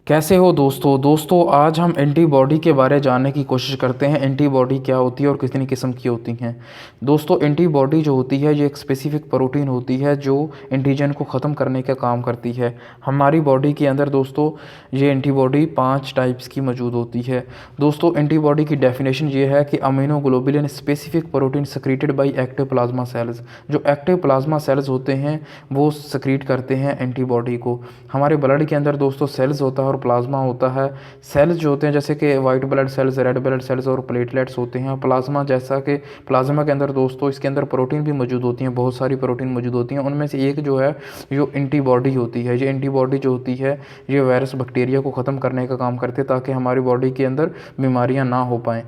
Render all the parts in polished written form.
कैसे हो दोस्तों आज हम एंटीबॉडी के बारे जानने की कोशिश करते हैं। एंटीबॉडी क्या होती है और कितनी किस्म की होती हैं। दोस्तों एंटीबॉडी जो होती है ये एक स्पेसिफिक प्रोटीन होती है जो एंटीजन को ख़त्म करने का काम करती है। हमारी बॉडी के अंदर दोस्तों ये एंटीबॉडी 5 टाइप्स की मौजूद होती है। दोस्तों एंटीबॉडी की डेफिनेशन ये है कि immunoglobulin specific protein secreted by active plasma cells. जो एक्टिव प्लाज्मा सेल्स होते हैं वो सक्रीट करते हैं एंटीबॉडी को। हमारे ब्लड के अंदर दोस्तों सेल्स होता है और प्लाज्मा होता है। सेल्स जो होते हैं जैसे कि white blood cells, red blood cells और प्लेटलेट्स होते हैं। प्लाज्मा जैसा कि प्लाज्मा के अंदर दोस्तों इसके अंदर प्रोटीन भी मौजूद होती हैं, बहुत सारी प्रोटीन मौजूद होती हैं। उनमें से एक जो है जो एंटीबॉडी होती है, ये एंटीबॉडी जो होती है ये वायरस बैक्टीरिया को ख़त्म करने का काम करते हैं ताकि हमारी बॉडी के अंदर बीमारियाँ ना हो पाएँ।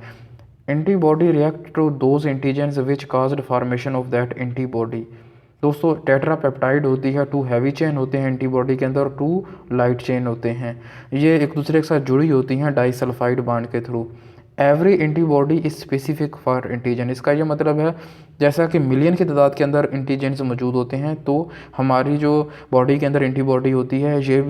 Antibody react to those antigens which caused formation of that antibody. दोस्तों टेट्रापेप्टाइड होती है, 2 हैवी चेन होते हैं एंटीबॉडी के अंदर और 2 लाइट चेन होते हैं। ये एक दूसरे के साथ जुड़ी होती हैं डाइसल्फाइड बॉन्ड के through. Every antibody is specific for antigen. इसका ये मतलब है जैसा कि मिलियन की तादाद के अंदर एंटीजेंस मौजूद होते हैं तो हमारी जो बॉडी के अंदर एंटीबॉडी होती है ये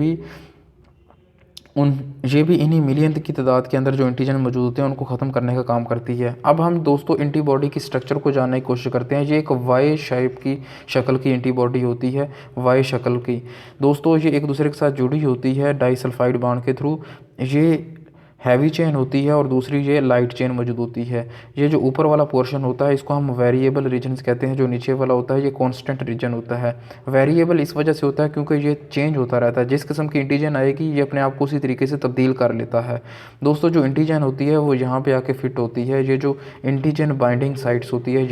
भी इन्हीं मिलियन की तादाद के अंदर जो एंटीजन मौजूद होते हैं उनको ख़त्म करने का काम करती है। अब हम दोस्तों एंटीबॉडी की स्ट्रक्चर को जानने की कोशिश करते हैं। ये एक वाई शेप की शक्ल की एंटीबॉडी होती है, वाई शक्ल की। दोस्तों ये एक दूसरे के साथ जुड़ी होती है डाइसल्फाइड बॉन्ड के थ्रू। ये हैवी चेन होती है और दूसरी ये लाइट चेन मौजूद होती है। ये जो ऊपर वाला पोर्शन होता है इसको हम वेरिएबल रीजन्स कहते हैं, जो नीचे वाला होता है ये कांस्टेंट रीजन होता है। वेरिएबल इस वजह से होता है क्योंकि ये चेंज होता रहता है। जिस किस्म की एंटीजन आएगी ये अपने आप को उसी तरीके से तब्दील कर लेता है। दोस्तों जो एंटीजन होती है वो यहाँ पे आके फिट होती है। ये जो एंटीजन बाइंडिंग साइट्स होती है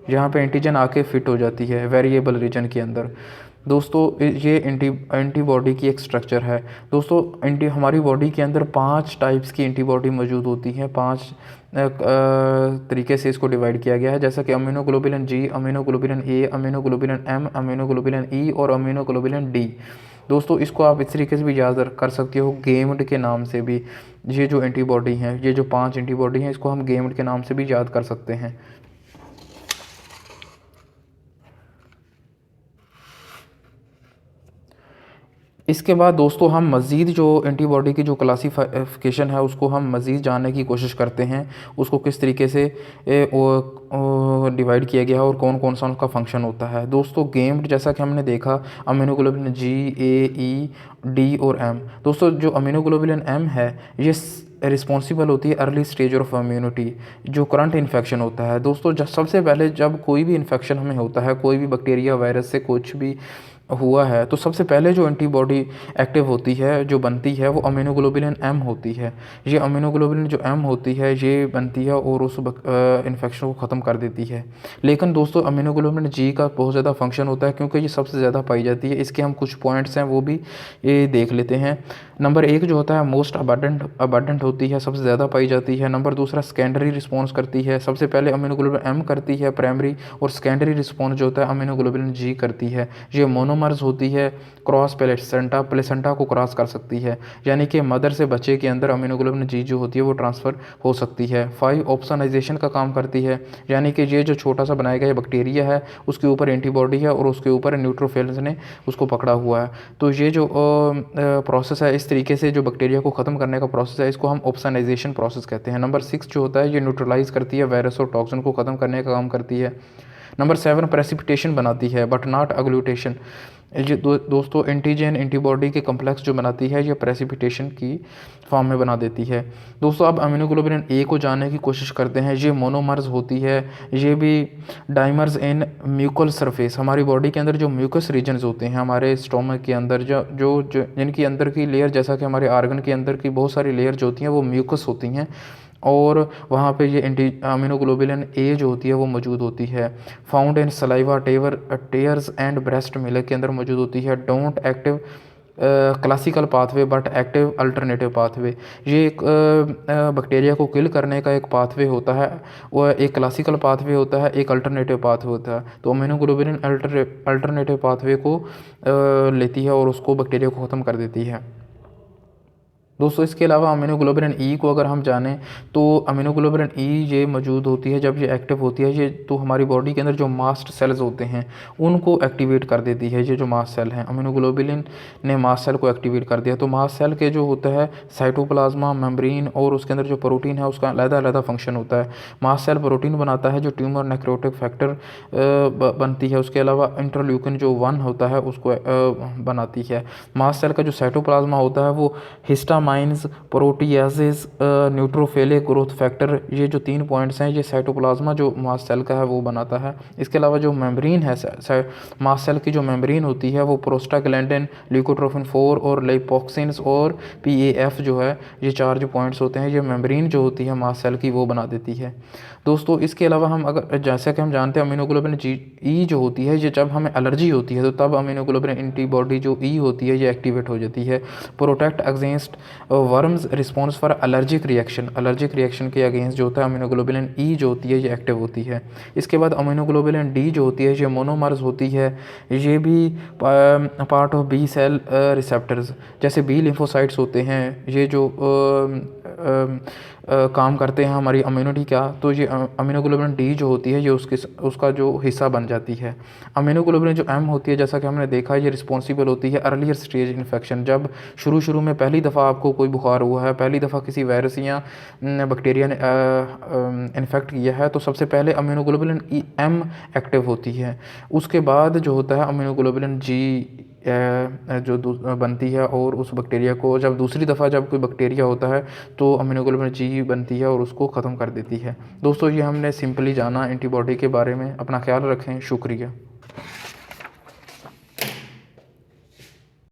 यहाँ पे एंटीजन आके फिट हो जाती है वेरिएबल रीजन के अंदर। दोस्तों ये एंटीबॉडी की एक स्ट्रक्चर है। दोस्तों हमारी बॉडी के अंदर 5 टाइप्स की एंटीबॉडी मौजूद होती हैं। 5 तरीके से इसको डिवाइड किया गया है, जैसा कि अमीनोग्लोबुलिन जी, अमीनोग्लोबुलिन ए, अमीनोग्लोबुलिन एम, अमीनोग्लोबुलिन ई और अमीनोग्लोबुलिन डी। दोस्तों इसको आप इस तरीके से भी याद कर सकते हो गेम्ड के नाम से भी। ये जो एंटीबॉडी हैं, ये जो 5 एंटीबॉडी हैं इसको हम गेम्ड के नाम से भी याद कर सकते हैं। इसके बाद दोस्तों हम मज़ीद जो एंटीबॉडी की जो क्लासिफिकेशन है उसको हम मज़ीद जानने की कोशिश करते हैं। उसको किस तरीके से डिवाइड किया गया है और कौन कौन सा उनका फंक्शन होता है। दोस्तों गेम्ड जैसा कि हमने देखा अमीनोग्लोबुलिन जी, ए, ई, डी और एम। दोस्तों जो अमीनोग्लोबुलिन एम है ये रिस्पॉन्सिबल होती है अर्ली स्टेज ऑफ इम्यूनिटी, जो करंट इन्फेक्शन होता है। दोस्तों सबसे पहले जब कोई भी इन्फेक्शन हमें होता है, कोई भी बैक्टीरिया वायरस से कुछ भी हुआ है, तो सबसे पहले जो एंटीबॉडी एक्टिव होती है, जो बनती है, वो अमीनोग्लोबुलिन एम होती है। ये अमीनोग्लोबुलिन जो एम होती है ये बनती है और उस इन्फेक्शन को ख़त्म कर देती है। लेकिन दोस्तों अमीनोग्लोबुलिन जी का बहुत ज़्यादा फंक्शन होता है क्योंकि ये सबसे ज़्यादा पाई जाती है। इसके हम कुछ पॉइंट्स हैं वो भी ये देख लेते हैं। नंबर 1 जो होता है मोस्ट अबंडेंट होती है, सबसे ज़्यादा पाई जाती है। नंबर 2 सेकेंडरी रिस्पॉन्स करती है। सबसे पहले अमीनोग्लोबुलिन एम करती है प्राइमरी, और सेकेंडरी रिस्पॉन्स जो होता है अमीनोग्लोबुलिन जी करती है। ये मोनोमर्स होती है, क्रॉस प्लेसेंटा को क्रॉस कर सकती है, यानी कि मदर से बच्चे के अंदर अमीनोग्लोबुलिन जी जो होती है वो ट्रांसफ़र हो सकती है। 5 ऑप्सनाइजेशन का काम करती है, यानी कि ये जो छोटा सा बनाया गया बैक्टीरिया है उसके ऊपर एंटीबॉडी है और उसके ऊपर न्यूट्रोफिल्स ने उसको पकड़ा हुआ है। तो ये जो प्रोसेस है, इस तरीके से जो बैक्टीरिया को ख़त्म करने का प्रोसेस है, इसको हम ऑप्सनाइजेशन प्रोसेस कहते हैं। नंबर 6 जो होता है ये न्यूट्रलाइज करती है, वायरस और टॉक्सिन को ख़त्म करने का काम करती है। नंबर 7 प्रेसिपिटेशन बनाती है बट नॉट अग्लूटेशन। ये दोस्तों एंटीजन एंटीबॉडी के कम्प्लेक्स जो बनाती है ये प्रेसिपिटेशन की फॉर्म में बना देती है। दोस्तों अब अमीनोग्लोबुलिन ए को जानने की कोशिश करते हैं। ये मोनोमर्स होती है, ये भी डाइमर्स इन म्यूकल सरफेस। हमारी बॉडी के अंदर जो म्यूकस रीजन्स होते हैं हमारे स्टोमक के अंदर, जो जिनकी अंदर की लेयर, जैसा कि हमारे आर्गन के अंदर की बहुत सारी लेयर जो होती हैं वो म्यूकस होती हैं, और वहाँ पे ये अमीनोग्लोबुलिन ए जो होती है वो मौजूद होती है। Found in saliva, tears and breast milk के अंदर मौजूद होती है। Don't active classical pathway but active alternative pathway. ये एक बैक्टीरिया को किल करने का एक पाथवे होता है, वह एक क्लासिकल पाथवे होता है, एक अल्टरनेटिव पाथवे होता है। तो अमीनोग्लोबुलिन अल्टरनेटिव पाथवे को लेती है और उसको बैक्टीरिया को ख़त्म कर देती है। दोस्तों इसके अलावा अमीनोग्लोबुलिन ई को अगर हम जानें तो अमीनोग्लोबुलिन ई ये मौजूद होती है जब ये एक्टिव होती है, ये तो हमारी बॉडी के अंदर जो मास्ट सेल्स होते हैं उनको एक्टिवेट कर देती है। ये जो मास्ट सेल हैं, अमीनोग्लोबुलिन ने मास्ट सेल को एक्टिवेट कर दिया। तो मास्ट सेल के जो होता है साइटोप्लाज्मा, मेम्ब्रेन और उसके अंदर जो प्रोटीन है उसका अलग-अलग फंक्शन होता है। मास्ट सेल प्रोटीन बनाता है जो ट्यूमर नेक्रोटिक फैक्टर बनती है। उसके अलावा इंटरल्यूकिन जो 1 होता है उसको बनाती है। मास्ट सेल का जो साइटोप्लाज्मा होता है वो हिस्टामाइंस, प्रोटीएजेस, न्यूट्रोफिलिक ग्रोथ फैक्टर, ये जो 3 पॉइंट्स हैं ये साइटोप्लाज्मा जो मास्ट सेल का है वो बनाता है। इसके अलावा जो मेम्ब्रेन है मास्ट सेल की जो मेम्ब्रेन होती है वो प्रोस्टाग्लैंडिन, ल्यूकोट्रोफिन 4 और लाइपोक्सिन्स और पीएएफ जो है, ये 4 जो पॉइंट्स होते हैं ये मेम्ब्रेन जो होती है मास्ट सेल की वो बना देती है। दोस्तों इसके अलावा हम अगर जैसा कि हम जानते हैं अमीनोग्लोबुलिन ई जो होती है ये जब हमें एलर्जी होती है तो तब अमीनोग्लोबुलिन एंटीबॉडी जो ई होती है ये एक्टिवेट हो जाती है। Protect against worms response for allergic reaction के अगेंस्ट जो होता है अमीनोग्लोबुलिन ई जो होती है ये एक्टिव होती है। इसके बाद अमीनोग्लोबुलिन डी जो होती है ये मोनोमर्स होती है, ये भी part of B cell receptors, जैसे बी लिम्फोसाइट्स होते हैं ये जो काम करते हैं हमारी इम्यूनिटी का, तो ये अमीनोग्लोबुलिन डी जो होती है ये उसका जो हिस्सा बन जाती है। अमीनोग्लोबुलिन जो एम होती है जैसा कि हमने देखा ये रिस्पॉन्सिबल होती है अर्लियर स्टेज इन्फेक्शन, जब शुरू में पहली दफ़ा आपको कोई बुखार हुआ है, पहली दफ़ा किसी वायरस या बैक्टीरिया ने इन्फेक्ट किया है तो सबसे पहले अमीनोग्लोबुलिन एम एक्टिव होती है। उसके बाद जो होता है अमीनोग्लोबुलिन जी जो बनती है और उस बैक्टीरिया को जब दूसरी दफ़ा जब कोई बैक्टीरिया होता है तो अमीनोग्लोबुलिन जी बनती है और उसको ख़त्म कर देती है। दोस्तों ये हमने सिंपली जाना एंटीबॉडी के बारे में। अपना ख्याल रखें, शुक्रिया।